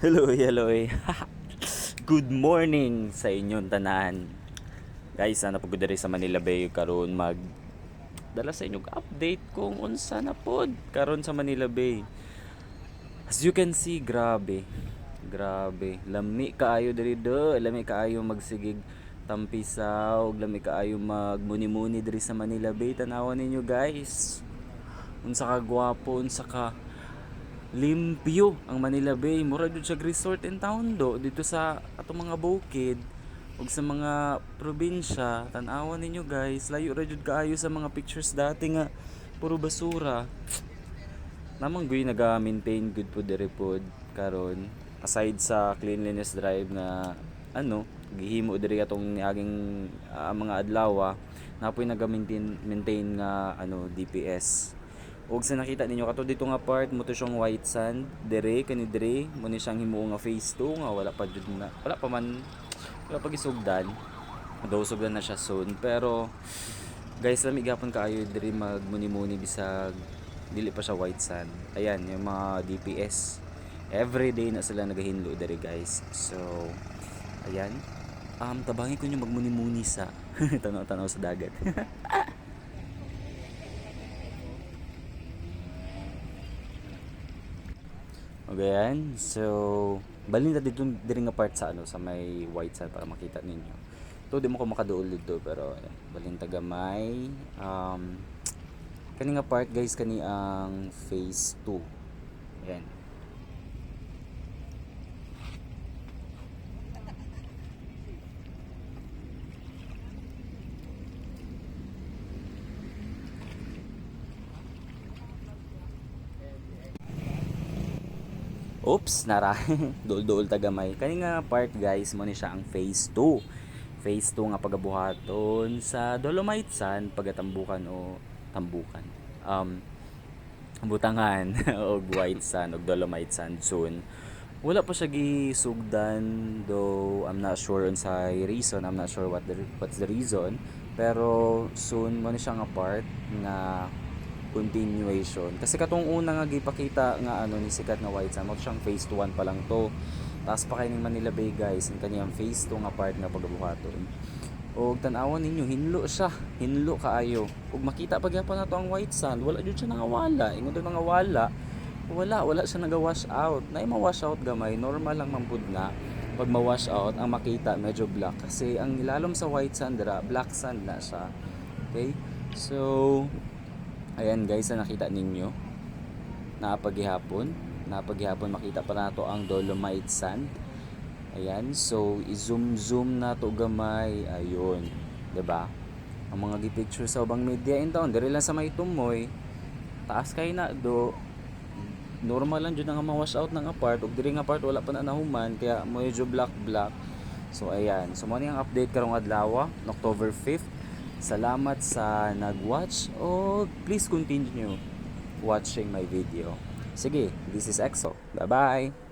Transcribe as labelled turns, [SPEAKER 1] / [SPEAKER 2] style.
[SPEAKER 1] Hello, hello. Good morning sa inyong tanan. Guys, sana pagod diri sa Manila Bay karon mag dala sa inyong update kung unsa na pod karon sa Manila Bay. As you can see, grabe. Grabe. Lami kaayo diri do, lami kaayo magsigig tampisaw, lami kaayo magmuni-muni diri sa Manila Bay. Tanawan ninyo, guys. Unsa ka gwapo, unsa ka limpyo ang Manila Bay. Mura jud siya resort in town do dito sa ato mga bukid ug sa mga probinsya. Tan-awan ninyo, guys, layo ra jud kaayo sa mga pictures dati nga puro basura. Namang guy naga-maintain good po diri pod karon, aside sa cleanliness drive nga gihimo diri atong niaging mga adlaw, napoy naga-maintain nga DPS. Ug sa nakita ninyo kato dito nga part mo to siyang white sand dire kani dire mo ni siyang himuo nga phase 2 nga wala pa jud na wala pa gisugdan. Daw sugdan na siya soon, pero guys, lami gapon kaayo dire magmuni-muni bisag dili pa siya white sand. Ayan yung mga DPS, everyday na sila nagahinlo dire, guys. So ayan, tabangin ko nyo magmuni-muni sa tanaw-tanaw sa dagat. Okay, yan. So, balin na dito diri nga part sa sa may white sand para makita ninyo. To di mo ko makaduol dito, pero ayan, balin taga may kani nga part, guys, kani ang phase 2. Ayan. Oops, nara. Duol-duol tagamay. Kani nga part, guys, mo ni siya ang phase 2. Phase 2 nga pagabuhaton sa Dolomite Sand, pagatambukan o tambukan. Butangan og white sand og Dolomite Sand soon. Wala pa siya gisugdan, though I'm not sure on sa reason. I'm not sure what's the reason. Pero soon mo ni siya nga part nga continuation, kasi katong una nga gipakita nga ni sikat nga white sand mo siyang phase 1 pa lang to. Taas pa kay ning Manila Bay, guys, ang kaniyang phase 2 nga part nga pagabuhaton. Og tan-awon ninyo, hinlo kaayo. Ug makita pa gyapon nato ang white sand, wala jud siya nangawala. Ingon to nangawala, wala siya naga-wash out. Nay ma-wash out gamay, normal lang man pud na pag ma-wash out ang makita medyo black, kasi ang ilalom sa white sand dira black sand na siya. Okay, so ayan, guys, na nakita ninyo, napaghihapon makita pa nato ang Dolomite Sand. Ayan, so i-zoom na to gamay. Ayun, 'di ba? Ang mga gi-picture sa ubang media in town diri lang sa may tumoy, taas kay na do, normal lang jud nga ma-wash out ng apart, ug diri nga part wala pa na nahuman kaya medyo black. So ayan, so mo ni ang update karong adlaw, October 5th. Salamat sa nag-watch, o please continue watching my video. Sige, this is EXO. Bye-bye!